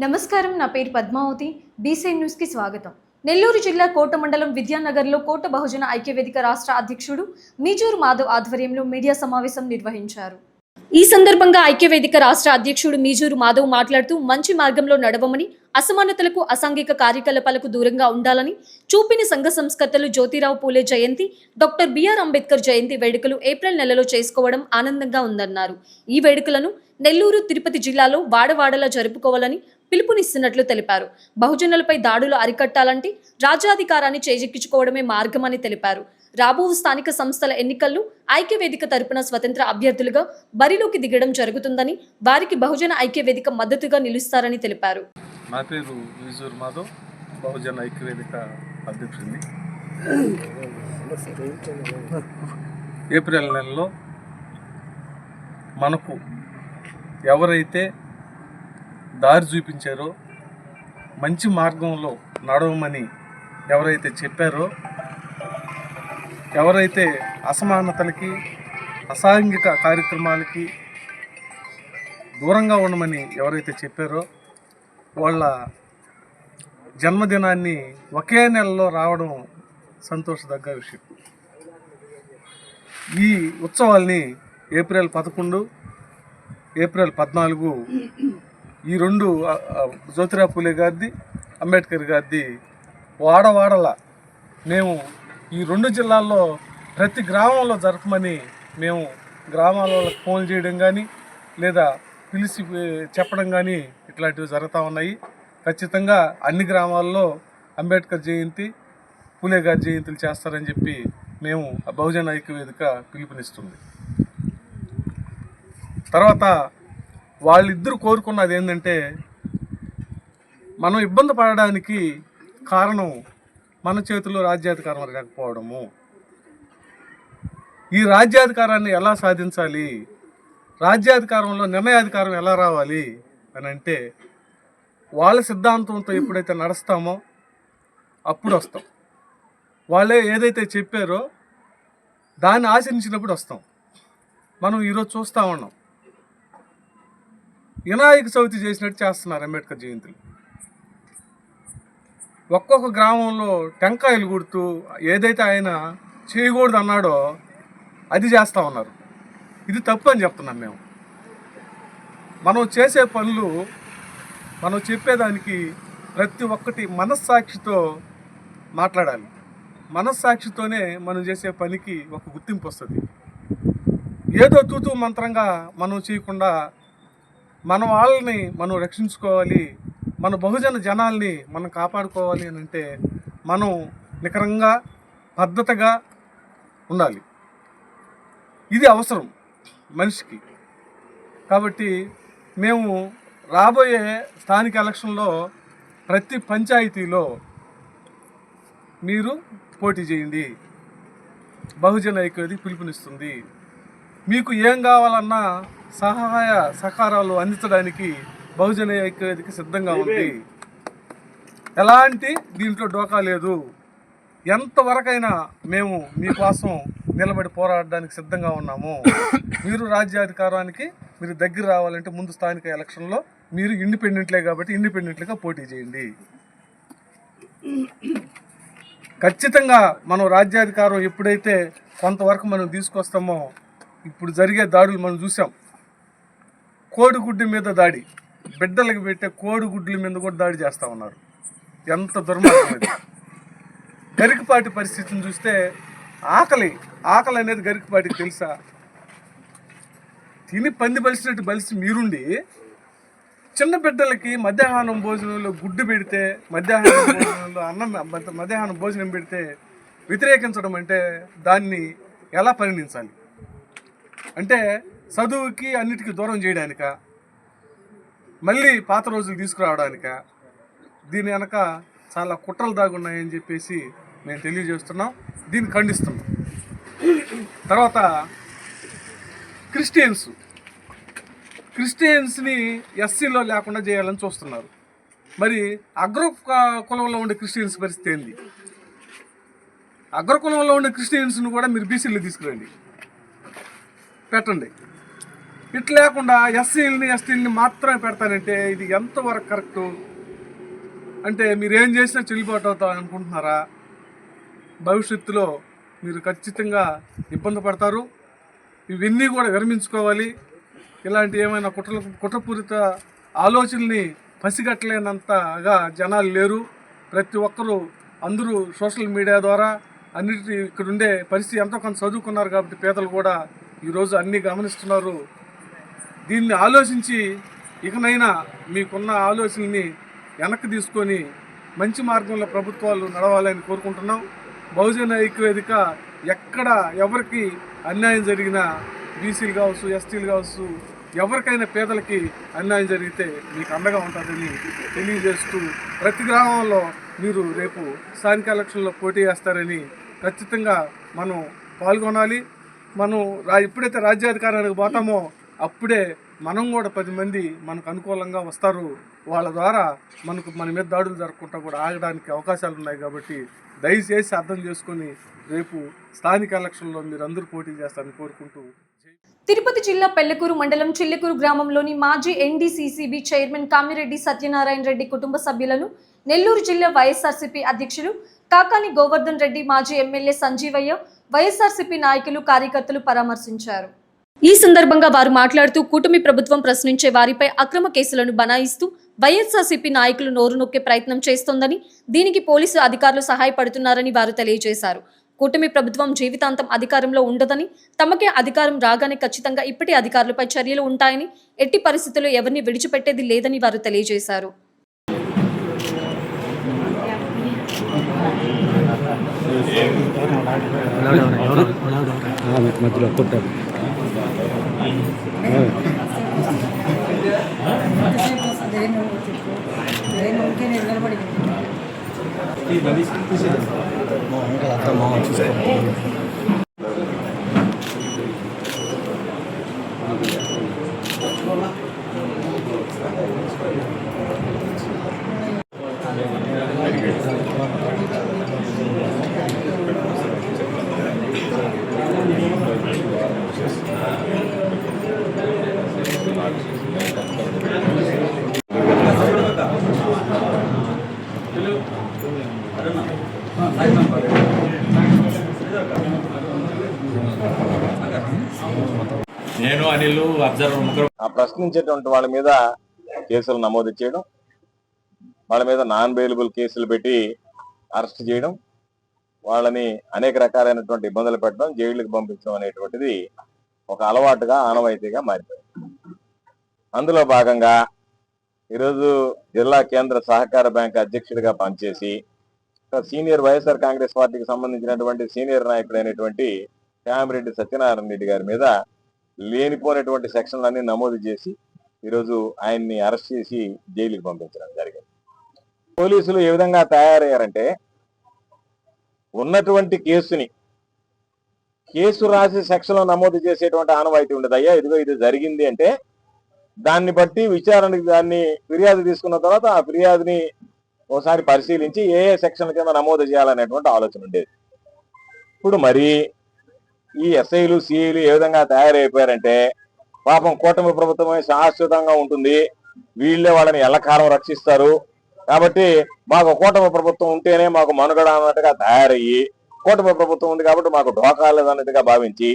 నమస్కారం, నా పేరు పద్మావతి. బీసీ న్యూస్కి స్వాగతం. నెల్లూరు జిల్లా కోట మండలం విద్యానగర్లో కోట బహుజన ఐక్యవేదిక రాష్ట్ర అధ్యక్షుడు మీజూరు మాధవ్ ఆధ్వర్యంలో మీడియా సమావేశం నిర్వహించారు. ఈ సందర్భంగా ఐక్యవేదిక రాష్ట్ర అధ్యక్షుడు మీజూరు మాధవ్ మాట్లాడుతూ మంచి మార్గంలో నడవమని, అసమానతలకు, అసాంఘిక కార్యకలాపాలకు దూరంగా ఉండాలని, చూపిన సంఘ సంస్కర్తలు జ్యోతిరావు పూలే జయంతి, డాక్టర్ బిఆర్ అంబేద్కర్ జయంతి వేడుకలు ఏప్రిల్ నెలలో చేసుకోవడం ఆనందంగా ఉందన్నారు. ఈ వేడుకలను నెల్లూరు, తిరుపతి జిల్లాలో వాడవాడలా జరుపుకోవాలని పిలుపునిస్తున్నట్లు తెలిపారు. బహుజనులపై దాడులు అరికట్టాలంటే రాజ్యాధికారాన్ని చేజిక్కించుకోవడమే మార్గమని తెలిపారు. రాబో స్థానిక సంస్థల ఎన్నికల్లో ఐక్యవేదిక తరపున స్వతంత్ర అభ్యర్థులుగా బరిలోకి దిగడం జరుగుతుందని, వారికి బహుజన ఐక్యవేదిక మద్దతుగా నిలుస్తారని తెలిపారు. నా పేరు మీజూరు మాధవ్, బహుజన ఐక్యవేదిక అధ్యక్షుడిని. ఏప్రిల్ నెలలో మనకు ఎవరైతే దారి చూపించారో, మంచి మార్గంలో నడవమని ఎవరైతే చెప్పారో, ఎవరైతే అసమానతలకి, అసాంఘిక కార్యక్రమాలకి దూరంగా ఉండమని ఎవరైతే చెప్పారో, వాళ్ళ జన్మదినాన్ని ఒకే నెలలో రావడం సంతోషదగ్గ విషయం. ఈ ఉత్సవాల్ని ఏప్రిల్ 11, ఏప్రిల్ 14 ఈ రెండు జ్యోతిరావు పూలే గారిది, అంబేద్కర్ గారిది వాడవాడల మేము ఈ రెండు జిల్లాల్లో ప్రతి గ్రామంలో జరపమని మేము గ్రామాల వాళ్ళకి ఫోన్ చేయడం కానీ, లేదా పిలిచి చెప్పడం కానీ ఇట్లాంటివి జరుగుతూ ఉన్నాయి. ఖచ్చితంగా అన్ని గ్రామాల్లో అంబేద్కర్ జయంతి, పూలే గారి జయంతులు చేస్తారని చెప్పి మేము బహుజన ఐక్యవేదిక పిలుపునిస్తుంది. తర్వాత వాళ్ళిద్దరూ కోరుకున్నది ఏంటంటే, మనం ఇబ్బంది పడడానికి కారణం మన చేతిలో రాజ్యాధికారం లేకపోవడము. ఈ రాజ్యాధికారాన్ని ఎలా సాధించాలి, రాజ్యాధికారంలో నిర్ణయాధికారం ఎలా రావాలి అని అంటే, వాళ్ళ సిద్ధాంతంతో ఎప్పుడైతే నడుస్తామో అప్పుడు వస్తాం. వాళ్ళే ఏదైతే చెప్పారో దాన్ని ఆచరించినప్పుడు వస్తాం. మనం ఈరోజు చూస్తూ ఉన్నాం, వినాయక చవితి చేసినట్టు చేస్తున్నారు అంబేద్కర్ జయంతులు. ఒక్కొక్క గ్రామంలో టెంకాయలు కొడుతూ ఏదైతే ఆయన చేయకూడదు అన్నాడో అది చేస్తూ ఉన్నారు. ఇది తప్పు అని చెప్తున్నాం మేము. మనం చేసే పనులు, మనం చెప్పేదానికి ప్రతి ఒక్కటి మనస్సాక్షితో మాట్లాడాలి. మనస్సాక్షితోనే మనం చేసే పనికి ఒక గుర్తింపు వస్తుంది. ఏదో తూతూ మంత్రంగా మనం చేయకుండా మన వాళ్ళని మనం రక్షించుకోవాలి, మన బహుజన జనాల్ని మనం కాపాడుకోవాలి అని అంటే మనం నికరంగా, పద్ధతిగా ఉండాలి. ఇది అవసరం మనిషికి. కాబట్టి మేము రాబోయే స్థానిక ఎలక్షన్లో ప్రతి పంచాయతీలో మీరు పోటీ చేయండి. బహుజన ఐక్యవేదిక పిలుపునిస్తుంది. మీకు ఏం కావాలన్నా సహాయ సహకారాలు అందించడానికి బహుజన ఐక్యవేదిక సిద్ధంగా ఉంది. ఎలాంటి దీంట్లో డోకా లేదు. ఎంతవరకైనా మేము మీకోసం నిలబడి పోరాడడానికి సిద్ధంగా ఉన్నాము. మీరు రాజ్యాధికారానికి మీరు దగ్గర రావాలంటే ముందు స్థానిక ఎలక్షన్లో మీరు ఇండిపెండెంట్లే కాబట్టి ఇండిపెండెంట్గా పోటీ చేయండి. ఖచ్చితంగా మనం రాజ్యాధికారం ఎప్పుడైతే కొంతవరకు మనం తీసుకొస్తామో, ఇప్పుడు జరిగే దాడులు మనం చూసాం. కోడిగుడ్డు మీద దాడి, బిడ్డలకు పెట్టే కోడిగుడ్ల మీద కూడా దాడి చేస్తూ ఉన్నారు. ఎంత దుర్మార్గం ఇది. గరికపాటి పరిస్థితిని చూస్తే ఆకలి అనేది గరికపాటికి తెలుసా? తిని పంది బలిసినట్టు బలిసి మీరుండి చిన్న బిడ్డలకి మధ్యాహ్నం భోజనంలో గుడ్డు పెడితే, మధ్యాహ్నం భోజనంలో మధ్యాహ్నం భోజనం పెడితే వ్యతిరేకించడం అంటే దాన్ని ఎలా పరిగణించాలి? అంటే చదువుకి అన్నిటికీ దూరం చేయడానిక, మళ్ళీ పాత రోజులు తీసుకురావడానిక? దీని వెనక చాలా కుట్రలు దాగున్నాయని చెప్పేసి మేము తెలియజేస్తున్నాం. దీన్ని ఖండిస్తున్నాం. తర్వాత క్రిస్టియన్స్ క్రిస్టియన్స్ని ఎస్సీలో లేకుండా చేయాలని చూస్తున్నారు. మరి కులంలో ఉండే క్రిస్టియన్స్ పరిస్థితి ఏంది? కులంలో ఉండే క్రిస్టియన్స్ని కూడా మీరు బీసీలో తీసుకురండి, పెట్టండి. ఇట్లా లేకుండా ఎస్సీలని ఎస్టీలని మాత్రమే పెడతానంటే ఇది ఎంతవరకు కరెక్టు? అంటే మీరు ఏం చేసినా చెల్లుబాటు అవుతా అనుకుంటున్నారా? భవిష్యత్తులో మీరు ఖచ్చితంగా ఇబ్బంది పడతారు. ఇవన్నీ కూడా విరమించుకోవాలి. ఇలాంటి ఏమైనా కుట్రపూరిత ఆలోచనల్ని పసిగట్టలేనంతగా జనాలు లేరు. ప్రతి ఒక్కరూ అందరూ సోషల్ మీడియా ద్వారా అన్నిటి ఇక్కడ ఉండే పరిస్థితి ఎంతో కొంత చదువుకున్నారు కాబట్టి పేదలు కూడా ఈరోజు అన్నీ గమనిస్తున్నారు. దీన్ని ఆలోచించి ఇకనైనా మీకున్న ఆలోచనల్ని వెనక్కి తీసుకొని మంచి మార్గంలో ప్రభుత్వాలు నడవాలని కోరుకుంటున్నాం. బహుజన ఐక్యవేదిక ఎక్కడ ఎవరికి అన్యాయం జరిగినా, బీసీలు కావచ్చు, ఎస్టీలు కావచ్చు, ఎవరికైనా పేదలకి అన్యాయం జరిగితే మీకు అండగా ఉంటుందని తెలియజేస్తూ, ప్రతి గ్రామంలో మీరు రేపు స్థానిక ఎలక్షన్లో పోటీ చేస్తారని ఖచ్చితంగా మనం పాల్గొనాలి. మనం ఎప్పుడైతే రాజ్యాధికారానికి పోతామో అప్పుడే మనం కూడా 10 మంది మనకు అనుకూలంగా వస్తారు. వాళ్ళ ద్వారా మన మీద దాడులు జరగకుండా కూడా ఆగడానికి అవకాశాలు ఉన్నాయి. కాబట్టి దయచేసి అర్థం చేసుకొని రేపు స్థానిక ఎలక్షన్లో మీరు అందరూ పోటీ చేస్తారని కోరుకుంటూ. తిరుపతి జిల్లా పెళ్లకూరు మండలం చిల్లకూరు గ్రామంలోని మాజీ ఎన్డీసీసీబీ చైర్మన్ కామిరెడ్డి సత్యనారాయణ రెడ్డి కుటుంబ సభ్యులను నెల్లూరు జిల్లా వైఎస్ఆర్సీపీ అధ్యక్షులు కాకాని గోవర్ధన్ రెడ్డి, మాజీ ఎమ్మెల్యే సంజీవయ్య, వైఎస్ఆర్సీపీ నాయకులు, కార్యకర్తలు పరామర్శించారు. ఈ సందర్భంగా వారు మాట్లాడుతూ కూటమి ప్రభుత్వం ప్రశ్నించే వారిపై అక్రమ కేసులను బనాయిస్తూ వైఎస్ఆర్సీపీ నాయకులు నోరు నొక్కే ప్రయత్నం చేస్తోందని, దీనికి పోలీసు అధికారులు సహాయపడుతున్నారని వారు తెలియజేశారు. కూటమి ప్రభుత్వం జీవితాంతం అధికారంలో ఉండదని, తమకే అధికారం రాగానే ఖచ్చితంగా ఇప్పటి అధికారులపై చర్యలు ఉంటాయని, ఎట్టి పరిస్థితుల్లో ఎవరిని విడిచిపెట్టేది లేదని వారు తెలియజేశారు. నేను అనిల్ అబ్జర్వర్ ముగ్గురు ప్రశ్నించేటువంటి వాళ్ళ మీద కేసులు నమోదు చేయడం, వాళ్ళ మీద నాన్ బెయిలబుల్ కేసులు పెట్టి అరెస్ట్ చేయడం, వాళ్ళని అనేక రకాలైనటువంటి ఇబ్బందులు పెట్టడం, జైలుకి పంపించడం అనేటువంటిది ఒక అలవాటుగా, ఆనవాయితీగా మారిపోయింది. అందులో భాగంగా ఈరోజు జిల్లా కేంద్ర సహకార బ్యాంక్ అధ్యక్షుడిగా పనిచేసి సీనియర్ వైఎస్ఆర్ కాంగ్రెస్ పార్టీకి సంబంధించినటువంటి సీనియర్ నాయకుడైనటువంటి కామిరెడ్డి సత్యనారాయణ రెడ్డి గారి మీద లేనిపోయినటువంటి సెక్షన్లన్నీ నమోదు చేసి ఈరోజు ఆయన్ని అరెస్ట్ చేసి జైలుకి పంపించడం జరిగింది. పోలీసులు ఏ విధంగా తయారయ్యారంటే, ఉన్నటువంటి కేసు రాసి సెక్షన్లో నమోదు చేసేటువంటి ఆనవాయితీ ఉండదు. అయ్యా ఇదిగో ఇది జరిగింది అంటే దాన్ని బట్టి విచారణకి దాన్ని ఫిర్యాదు తీసుకున్న తర్వాత ఆ ఫిర్యాదుని ఒకసారి పరిశీలించి ఏ సెక్షన్ల కింద నమోదు చేయాలనేటువంటి ఆలోచన ఉండేది. ఇప్పుడు మరి ఈ ఎస్ఐలు, సిఐలు ఏ విధంగా తయారైపోయారంటే, పాపం కూటమి ప్రభుత్వమే శాశ్వతంగా ఉంటుంది, వీళ్ళే వాళ్ళని ఎల్లకాలం రక్షిస్తారు కాబట్టి మాకు కూటమి ప్రభుత్వం ఉంటేనే మాకు మనుగడ అన్నట్టుగా తయారయ్యి, కూటమి ప్రభుత్వం ఉంది కాబట్టి మాకు ఢోకా లేదన్నట్టుగా భావించి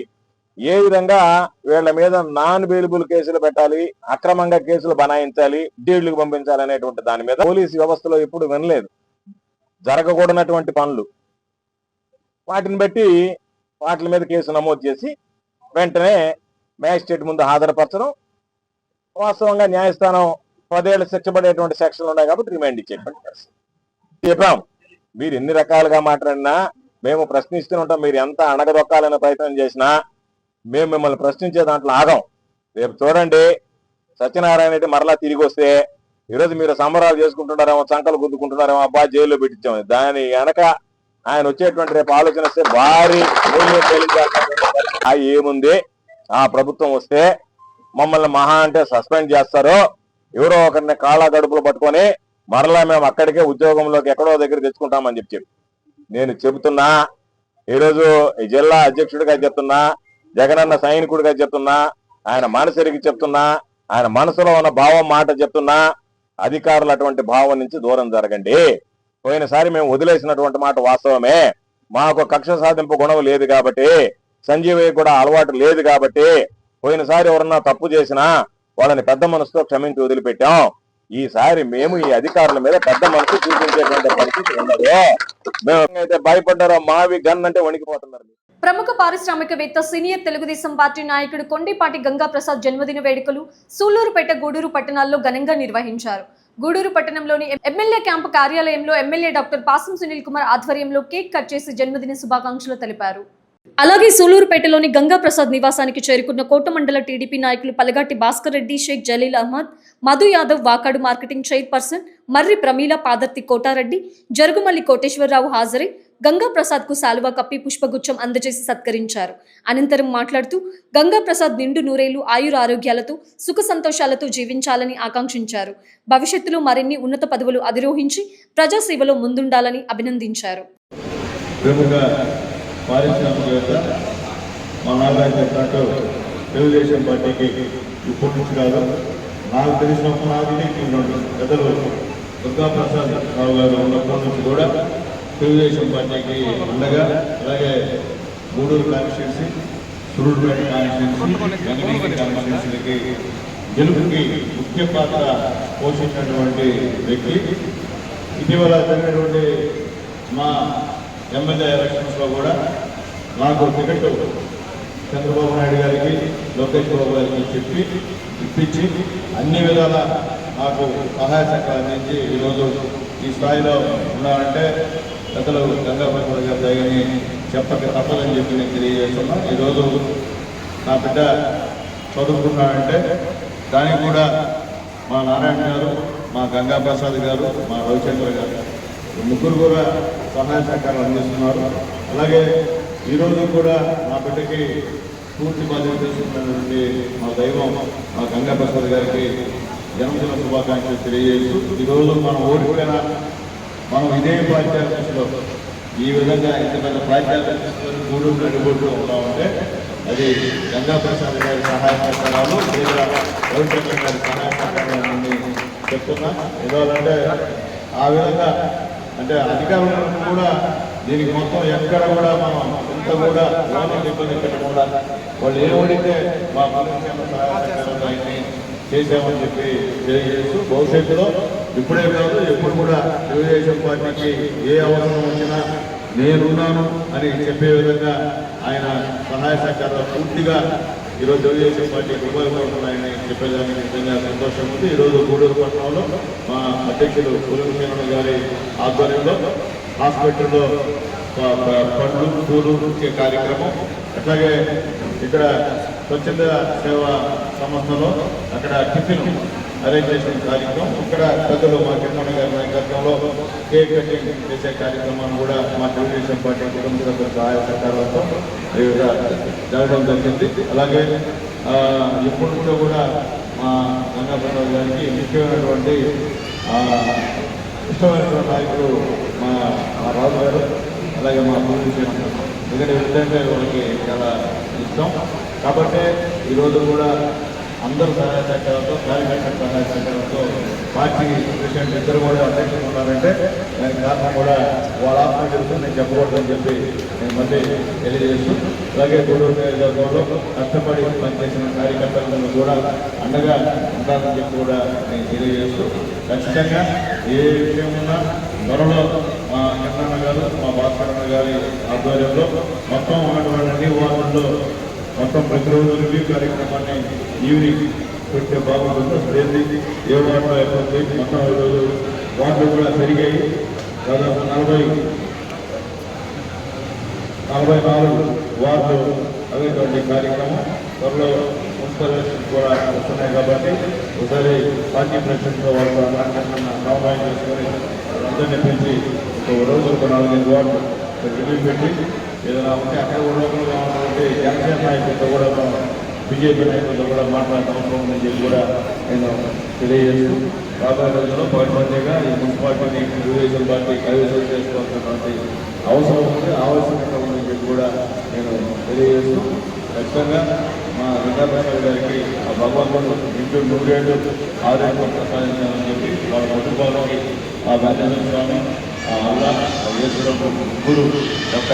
ఏ విధంగా వీళ్ళ మీద నాన్ బెయిలబుల్ కేసులు పెట్టాలి, అక్రమంగా కేసులు బనాయించాలి, జైలుకు పంపించాలి అనేటువంటి దాని మీద పోలీసు వ్యవస్థలో ఎప్పుడు వినలేదు. జరగకూడనటువంటి పనులు వాటిని బట్టి వాటి మీద కేసు నమోదు చేసి వెంటనే మ్యాజిస్ట్రేట్ ముందు హాజరుపరచడం, వాస్తవంగా న్యాయస్థానం 10 ఏళ్ల శిక్ష పడేటువంటి సెక్షన్లు ఉన్నాయి కాబట్టి రిమాండ్ ఇచ్చేటువంటి పరిస్థితి. చెప్పాం, మీరు ఎన్ని రకాలుగా మాట్లాడినా మేము ప్రశ్నిస్తూనే ఉంటాం. మీరు ఎంత అణగదొక్కాలనే ప్రయత్నం చేసినా మేము మిమ్మల్ని ప్రశ్నించే దాంట్లో ఆగం. రేపు చూడండి, సత్యనారాయణ రెడ్డి మరలా తిరిగి వస్తే ఈరోజు మీరు సంబరాలు చేసుకుంటున్నారేమో, చంకలు గుద్దుకుంటున్నారేమో, అబ్బా జైల్లో పెట్టించాము. దాని వెనక ఆయన వచ్చేటువంటి రేపు ఆలోచన వస్తే భారీ ఏముంది, ఆ ప్రభుత్వం వస్తే మమ్మల్ని మహా అంటే సస్పెండ్ చేస్తారో, ఎవరో ఒకరిని కాళ్ళ గడుపులు పట్టుకొని మరలా మేము అక్కడికే ఉద్యోగంలోకి ఎక్కడో దగ్గర తెచ్చుకుంటామని చెప్పి నేను చెబుతున్నా. ఈరోజు ఈ జిల్లా అధ్యక్షుడిగా చెప్తున్నా, జగనన్న సైనికుడిగా చెప్తున్నా, ఆయన మనసరికి చెప్తున్నా, ఆయన మనసులో ఉన్న భావం మాట చెప్తున్నా. అధికారులు అటువంటి భావం నుంచి దూరం జరగండి. పోయినసారి మేము వదిలేసినటువంటి మాట వాస్తవమే. మాకు కక్ష సాధింపు గుణం లేదు కాబట్టి, సంజీవయ్య కూడా అలవాటు లేదు కాబట్టి, పోయినసారి ఎవరన్నా తప్పు చేసినా వాళ్ళని పెద్ద మనసుతో క్షమించి వదిలిపెట్టాం. ఈసారి మేము ఈ అధికారుల మీద పెద్ద మనసు చూపించేటువంటి పరిస్థితి ఉండదు. మేము అయితే భయపడ్డారో మావి గన్ అంటే వణికిపోతున్నారు. ప్రముఖ పారిశ్రామికవేత్త సీనియర్ తెలుగుదేశం పార్టీ నాయకుడు కొండేపాటి గంగా ప్రసాద్ జన్మదిన వేడుకలు సూళ్లూరుపేట, గూడూరు పట్టణాల్లో ఘనంగా నిర్వహించారు. గూడూరు పట్టణంలోని ఎమ్మెల్యే క్యాంపు కార్యాలయంలో ఎమ్మెల్యే డాక్టర్ పాసం సునీల్ కుమార్ ఆధ్వర్యంలో కేక్ కట్ చేసి జన్మదిన శుభాకాంక్షలు తెలిపారు. అలాగే సూళ్లూరుపేటలోని గంగా ప్రసాద్ నివాసానికి చేరుకున్న కోటమండల టీడీపీ నాయకులు పలగాటి భాస్కర్ రెడ్డి, షేక్ జలీల్ అహ్మద్, మధు యాదవ్, వాకాడు మార్కెటింగ్ చైర్పర్సన్ మర్రి ప్రమీల, పాదర్తి కోటారెడ్డి, జరుగుమల్లి కోటేశ్వరరావు హాజరై గంగా ప్రసాద్ కు శాలువా కప్పి పుష్పగుచ్చం అందజేసి సత్కరించారు. అనంతరం మాట్లాడుతూ గంగా ప్రసాద్ నిండు నూరేళ్లు ఆయుర ఆరోగ్యాలతో సుఖ సంతోషాలతో జీవించాలని ఆకాంక్షించారు. భవిష్యత్తులో మరిన్ని ఉన్నత పదవులు అధిరోహించి ప్రజాసేవలో ముందుండాలని అభినందించారు. తెలుగుదేశం పార్టీకి ఇప్పటి నుంచి కాదు, నాకు తెలిసినప్పుడు పెద్దలు దుర్గా ప్రసాద్ రావు గారు ఉన్నప్పటి నుంచి కూడా తెలుగుదేశం పార్టీకి ఉండగా, అలాగే గూడూరు కాన్స్టిట్యున్సీ, సూళ్లూరుపేట కాన్స్టిట్యున్సీ, వెంకటగిరి కాన్స్టిట్యున్సీలకి గెలుపుకి ముఖ్య పాత్ర పోషించినటువంటి వ్యక్తి. ఇటీవల జరిగినటువంటి మా ఎమ్మెల్యే ఎలక్షన్స్లో కూడా నాకు టికెట్ చంద్రబాబు నాయుడు గారికి, లోకేష్ బాబు గారికి చెప్పి ఇప్పించి అన్ని విధాల నాకు సహాయ సహకారం అందించి ఈరోజు ఈ స్థాయిలో ఉన్నామంటే పెద్దలు గంగా ప్రసాద్ గారి దయని చెప్పక తప్పదని చెప్పి నేను తెలియజేస్తున్నా. ఈరోజు నా బిడ్డ చదువుకున్నాడంటే దానికి కూడా మా నారాయణ గారు, మా గంగా ప్రసాద్ గారు, మా రవిచంద్ర గారు ముగ్గురు కూడా సహాయ సహకారం అందిస్తున్నారు. అలాగే ఈరోజు కూడా నా బిడ్డకి పూర్తి బాధ్యత తీసుకున్నటువంటి మా దైవం మా గంగా ప్రసాద్ గారికి జన్మదిన శుభాకాంక్షలు తెలియజేస్తూ, ఈరోజు మనం ఓడిపోయినా మనం ఇదే పాఠ్యాంశంలో ఈ విధంగా ఇంత పెద్ద పాఠ్యాంశం గూడూరు నడిబొడ్డు ఉన్నామంటే అది గంగా ప్రసాద్ గారి సహాయ సహకారాలు లేదా రవిచంద్ర గారి సహాయ సహకారాన్ని చెప్తున్నా. ఎందుకంటే ఆ విధంగా అంటే అధికారులను కూడా దీనికి మొత్తం ఎక్కడ కూడా మనం ఎంత కూడా లోన్ ఇబ్బంది పెట్టకుండా వాళ్ళు ఏమడితే మా ప్రభుత్వం సహాయ సహకారాన్ని చేసామని చెప్పి తెలియజేస్తూ, భవిష్యత్తులో ఇప్పుడే కాదు ఎప్పుడు కూడా తెలుగుదేశం పార్టీకి ఏ అవసరం వచ్చినా నేనున్నాను అని చెప్పే విధంగా ఆయన సహాయ సహకారాలు పూర్తిగా ఈరోజు తెలుగుదేశం పార్టీకి ఉపయోగపడుతున్నాయని చెప్పేదానికి నిజంగా సంతోషం ఉంది. ఈరోజు గూడూరు పట్టణంలో మా అధ్యక్షుడు పులిమేన గారి ఆధ్వర్యంలో హాస్పిటల్లో పండ్లు, పూలు ఇచ్చే కార్యక్రమం, అట్లాగే ఇక్కడ స్వచ్ఛంద సేవా సంస్థలో అక్కడ టిఫిన్ అరేంజ్ చేసిన కార్యక్రమం, ఇక్కడ పెద్దలు మా కిరణ్ గారి నాయకత్వంలో కేక్ కటింగ్ చేసే కార్యక్రమాన్ని కూడా మా తెలుగుదేశం పార్టీ కుటుంబ సభ్యుల సహాయ సహకారాలతో జరగడం జరిగింది. అలాగే ఇప్పటి నుంచో కూడా మా గంగా ప్రసాద్ గారికి ముఖ్యమైనటువంటి ఇష్టమైనటువంటి నాయకుడు మా రాజు గారు, అలాగే మా పొలిటీషియన్, ఎందుకంటే విధంగా వాళ్ళకి చాలా ఇష్టం కాబట్టి ఈరోజు కూడా అందరూ సహాయ సహకారంతో, కార్యకర్తల సహాయ సహకారంతో పార్టీ ప్రెసిడెంట్ ఇద్దరు కూడా అధ్యక్షులు ఉన్నారంటే దానికి కారణం కూడా వాళ్ళ ఆత్మహత్యలతో నేను చెప్పకూడదని చెప్పి నేను మళ్ళీ తెలియజేస్తూ, అలాగే గూడూరు నియోజకవర్గంలో కష్టపడి పనిచేసిన కార్యకర్తలను కూడా అండగా ఉండాలని చెప్పి కూడా నేను తెలియజేస్తూ, ఖచ్చితంగా ఏ విషయం ఉన్నా త్వరలో మా కిరణ్ గారు, మా భాస్కర్ గారి ఆధ్వర్యంలో మొత్తం ఉన్నటువంటి అన్ని వార్డుల్లో మొత్తం ప్రతిరోజు రివ్యూ కార్యక్రమాన్ని ఈవినింగ్ పెట్టే బాగుంటుంది. ఏ వార్డులో అయిపోతుంది, మొత్తం ఈరోజు వార్డులు కూడా పెరిగాయి. దాదాపు 44 వార్డులు అవేటువంటి కార్యక్రమం త్వరలో మున్సిపల్ ఎలక్షన్స్ కూడా వస్తున్నాయి కాబట్టి ఒకసారి పార్టీ ప్రెసిడెంట్తో వాళ్ళు సమన్వయం చేసుకొని అందరినీ పెంచి ఒక రోజులకు 4-5 వార్డులు రివ్యూ పెట్టి ఏదైనా ఉంటే అక్కడ కూడా ఉన్నటువంటి జనసేన నాయకులతో కూడా బీజేపీ నాయకులతో కూడా మాట్లాడడం అవసరం ఉందని చెప్పి కూడా నేను తెలియజేస్తూ రాబోయే రోజుల్లో పగటిగా ఈ మున్సిపాలిటీని తెలుగుదేశం పార్టీ కైవసం చేసుకోవాల్సినటువంటి అవసరం ఉంది, ఆవశ్యకత ఉందని చెప్పి కూడా నేను తెలియజేస్తూ ఖచ్చితంగా మా వెంకటేశ్వర గారికి ఆ భగవంతుడు ఇంటూ 100 ఏళ్ళు ఆరోగ్యం ప్రసాదించాలని చెప్పి వాళ్ళ కుటుంబాలకి ఆ వెంకటేశ్వర స్వామి ఆ అల్లా ఈశ్వరుడు ముగ్గురు యొక్క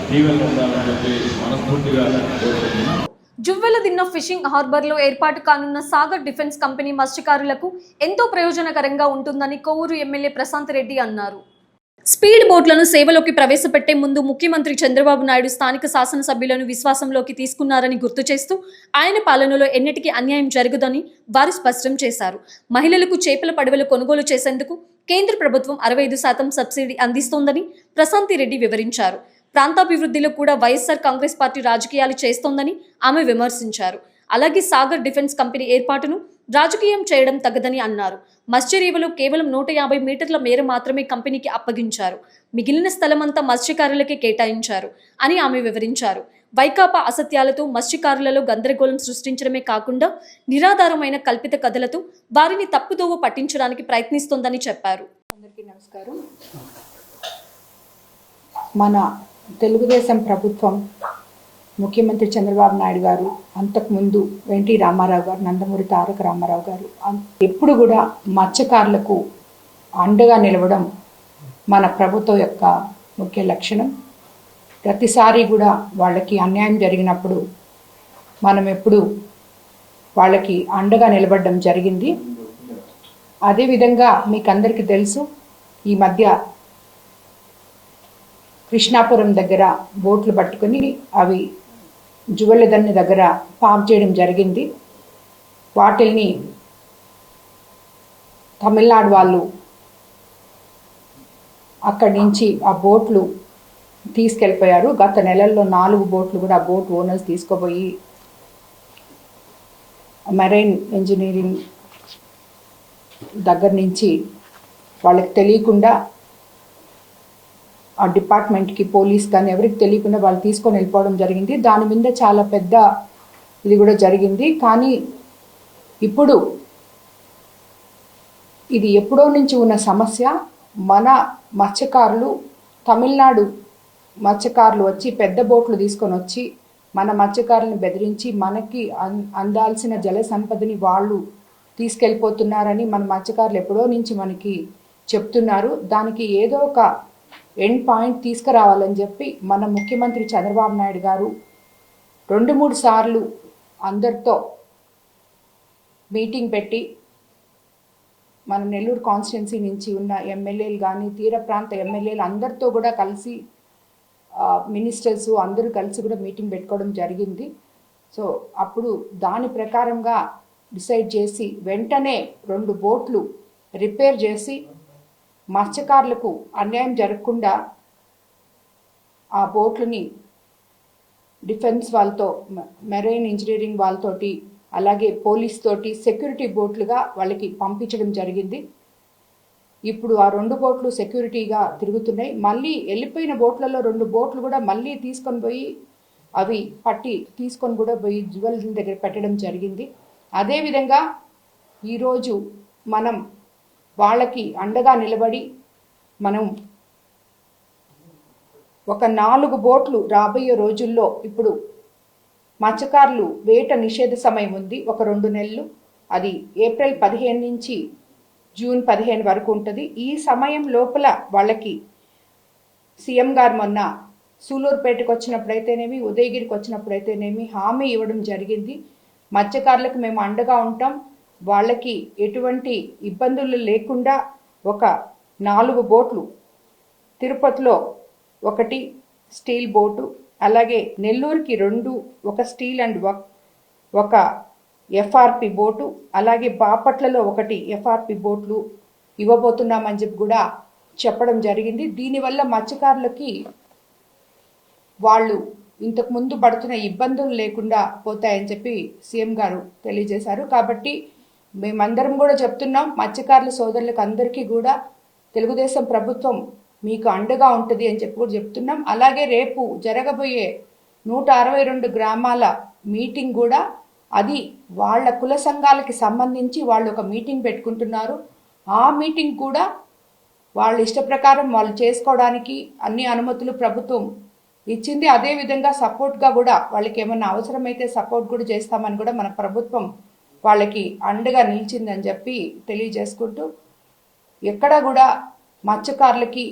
దీవెనలు ఉండాలని చెప్పి మనస్ఫూర్తిగా కోరుకుంటున్నాను. జువ్వెలదిన్న ఫిషింగ్ హార్బర్లో ఏర్పాటు కానున్న సాగర్ డిఫెన్స్ కంపెనీ మత్స్యకారులకు ఎంతో ప్రయోజనకరంగా ఉంటుందని కొవ్వూరు ఎమ్మెల్యే ప్రశాంత్ రెడ్డి అన్నారు. స్పీడ్ బోట్లను సేవలోకి ప్రవేశపెట్టే ముందు ముఖ్యమంత్రి చంద్రబాబు నాయుడు స్థానిక శాసనసభ్యులను విశ్వాసంలోకి తీసుకున్నారని గుర్తు చేస్తూ ఆయన పాలనలో ఎన్నటికీ అన్యాయం జరగదని వారు స్పష్టం చేశారు. మహిళలకు చేపల పడవలు కొనుగోలు చేసేందుకు కేంద్ర ప్రభుత్వం 65% సబ్సిడీ అందిస్తోందని ప్రశాంత్ రెడ్డి వివరించారు. ప్రాంతాభివృద్ధిలో కూడా వైఎస్ఆర్ కాంగ్రెస్ పార్టీ రాజకీయాలు చేస్తోందని ఆమె విమర్శించారు. అలాగే సాగర్ డిఫెన్స్ కంపెనీ ఏర్పాటును రాజకీయం చేయడం తగదని అన్నారు. మత్స్యరేవులో కేవలం 150 మీటర్ల మేర మాత్రమే కంపెనీకి అప్పగించారు. మిగిలిన స్థలమంతా మత్స్యకారులకే కేటాయించారు అని ఆమె వివరించారు. వైకాపా అసత్యాలతో మత్స్యకారులలో గందరగోళం సృష్టించడమే కాకుండా నిరాధారమైన కల్పిత కథలతో వారిని తప్పుదోవ పట్టించడానికి ప్రయత్నిస్తోందని చెప్పారు. అందరికీ నమస్కారం. మన తెలుగుదేశం ప్రభుత్వం ముఖ్యమంత్రి చంద్రబాబు నాయుడు గారు, అంతకుముందు ఎన్టీ రామారావు గారు, నందమూరి తారక రామారావు గారు ఎప్పుడు కూడా మత్స్యకారులకు అండగా నిలవడం మన ప్రభుత్వం యొక్క ముఖ్య లక్షణం. ప్రతిసారి కూడా వాళ్ళకి అన్యాయం జరిగినప్పుడు మనం ఎప్పుడు వాళ్ళకి అండగా నిలబడడం జరిగింది. అదేవిధంగా మీకు అందరికీ తెలుసు, ఈ మధ్య కృష్ణాపురం దగ్గర బోట్లు పట్టుకొని అవి జువెలదన్ని దగ్గర పార్క్ చేయడం జరిగింది. వాటిల్ని తమిళనాడు వాళ్ళు అక్కడి నుంచి ఆ బోట్లు తీసుకెళ్ళిపోయారు. గత నెలల్లో 4 బోట్లు కూడా బోట్ ఓనర్స్ తీసుకుపోయి మెరైన్ ఇంజనీరింగ్ దగ్గర నుంచి వాళ్ళకి తెలియకుండా ఆ డిపార్ట్మెంట్కి, పోలీస్ కానీ ఎవరికి తెలియకుండా వాళ్ళు తీసుకొని వెళ్ళిపోవడం జరిగింది. దాని మీద చాలా పెద్ద ఇది కూడా జరిగింది. కానీ ఇప్పుడు ఇది ఎప్పుడో నుంచి ఉన్న సమస్య. మన మత్స్యకారులు, తమిళనాడు మత్స్యకారులు వచ్చి పెద్ద బోట్లు తీసుకొని వచ్చి మన మత్స్యకారులను బెదిరించి మనకి అందాల్సిన జల సంపదని వాళ్ళు తీసుకెళ్ళిపోతున్నారని మన మత్స్యకారులు ఎప్పుడో నుంచి మనకి చెప్తున్నారు. దానికి ఏదో ఒక ఎండ్ పాయింట్ తీసుకురావాలని చెప్పి మన ముఖ్యమంత్రి చంద్రబాబు నాయుడు గారు 2-3 సార్లు అందరితో మీటింగ్ పెట్టి మన నెల్లూరు కాన్స్టిట్యున్సీ నుంచి ఉన్న ఎమ్మెల్యేలు కానీ, తీర ప్రాంత ఎమ్మెల్యేలు అందరితో కూడా కలిసి, మినిస్టర్స్ అందరూ కలిసి కూడా మీటింగ్ పెట్టుకోవడం జరిగింది. సో అప్పుడు దాని ప్రకారంగా డిసైడ్ చేసి వెంటనే 2 బోట్లు రిపేర్ చేసి మత్స్యకారులకు అన్యాయం జరగకుండా ఆ బోట్లని డిఫెన్స్ వాళ్ళతో, మెరైన్ ఇంజనీరింగ్ వాళ్ళతోటి, అలాగే పోలీస్ తోటి సెక్యూరిటీ బోట్లుగా వాళ్ళకి పంపించడం జరిగింది. ఇప్పుడు ఆ 2 బోట్లు సెక్యూరిటీగా తిరుగుతున్నాయి. మళ్ళీ వెళ్ళిపోయిన బోట్లలో 2 బోట్లు కూడా మళ్ళీ తీసుకొని పోయి అవి పట్టి తీసుకొని కూడా పోయి జ్యువెలరీ దగ్గర పెట్టడం జరిగింది. అదేవిధంగా ఈరోజు మనం వాళ్ళకి అండగా నిలబడి మనం ఒక 4 బోట్లు రాబోయే రోజుల్లో, ఇప్పుడు మత్స్యకారులు వేట నిషేధ సమయం ఉంది ఒక 2 నెలలు, అది ఏప్రిల్ 15 నుంచి జూన్ 15 వరకు ఉంటుంది. ఈ సమయం లోపల వాళ్ళకి సీఎం గారు మొన్న సూలూరుపేటకు వచ్చినప్పుడైతేనేమి, ఉదయగిరికి వచ్చినప్పుడైతేనేమి హామీ ఇవ్వడం జరిగింది. మత్స్యకారులకు మేము అండగా ఉంటాం, వాళ్ళకి ఎటువంటి ఇబ్బందులు లేకుండా ఒక 4 బోట్లు, తిరుపతిలో 1 స్టీల్ బోటు, అలాగే నెల్లూరుకి 2, ఒక స్టీల్ అండ్ ఒక ఎఫ్ఆర్పి బోటు, అలాగే బాపట్లలో 1 ఎఫ్ఆర్పి బోట్లు ఇవ్వబోతున్నామని చెప్పి కూడా చెప్పడం జరిగింది. దీనివల్ల మత్స్యకారులకి వాళ్ళు ఇంతకుముందు పడుతున్న ఇబ్బందులు లేకుండా పోతాయని చెప్పి సీఎం గారు తెలియజేశారు. కాబట్టి మేమందరం కూడా చెప్తున్నాం, మత్స్యకారుల సోదరులకు అందరికీ కూడా తెలుగుదేశం ప్రభుత్వం మీకు అండగా ఉంటుంది అని చెప్పి కూడా చెప్తున్నాం. అలాగే రేపు జరగబోయే 162 గ్రామాల మీటింగ్ కూడా అది వాళ్ళ కుల సంఘాలకి సంబంధించి వాళ్ళు ఒక మీటింగ్ పెట్టుకుంటున్నారు. ఆ మీటింగ్ కూడా వాళ్ళ ఇష్ట ప్రకారం వాళ్ళు చేసుకోవడానికి అన్ని అనుమతులు ప్రభుత్వం ఇచ్చింది. అదేవిధంగా సపోర్ట్గా కూడా వాళ్ళకి ఏమన్నా అవసరమైతే సపోర్ట్ కూడా చేస్తామని కూడా మన ప్రభుత్వం వాళ్ళకి అండగా నిలిచిందని చెప్పి తెలియజేసుకుంటూ, ఎక్కడ కూడా మత్స్యకారులకి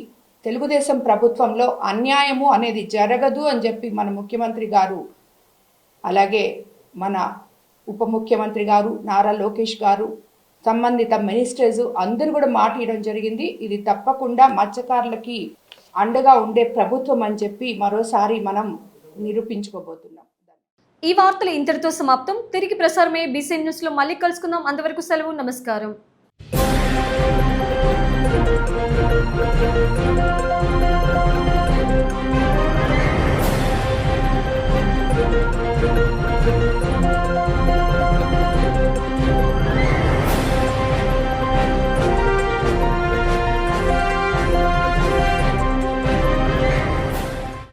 తెలుగుదేశం ప్రభుత్వంలో అన్యాయము అనేది జరగదు అని చెప్పి మన ముఖ్యమంత్రి గారు, అలాగే మన ఉప ముఖ్యమంత్రి గారు నారా లోకేష్ గారు, సంబంధిత మినిస్టర్స్ అందరూ కూడా మాట ఇవ్వడం జరిగింది. ఇది తప్పకుండా మత్స్యకారులకి అండగా ఉండే ప్రభుత్వం అని చెప్పి మరోసారి మనం నిరూపించుకోబోతున్నాం. ఈ వార్తలు ఇంతటితో సమాప్తం. తిరిగి ప్రసారమే బీసీ న్యూస్లో మళ్ళీ కలుసుకుందాం. అంతవరకు సెలవు. నమస్కారం.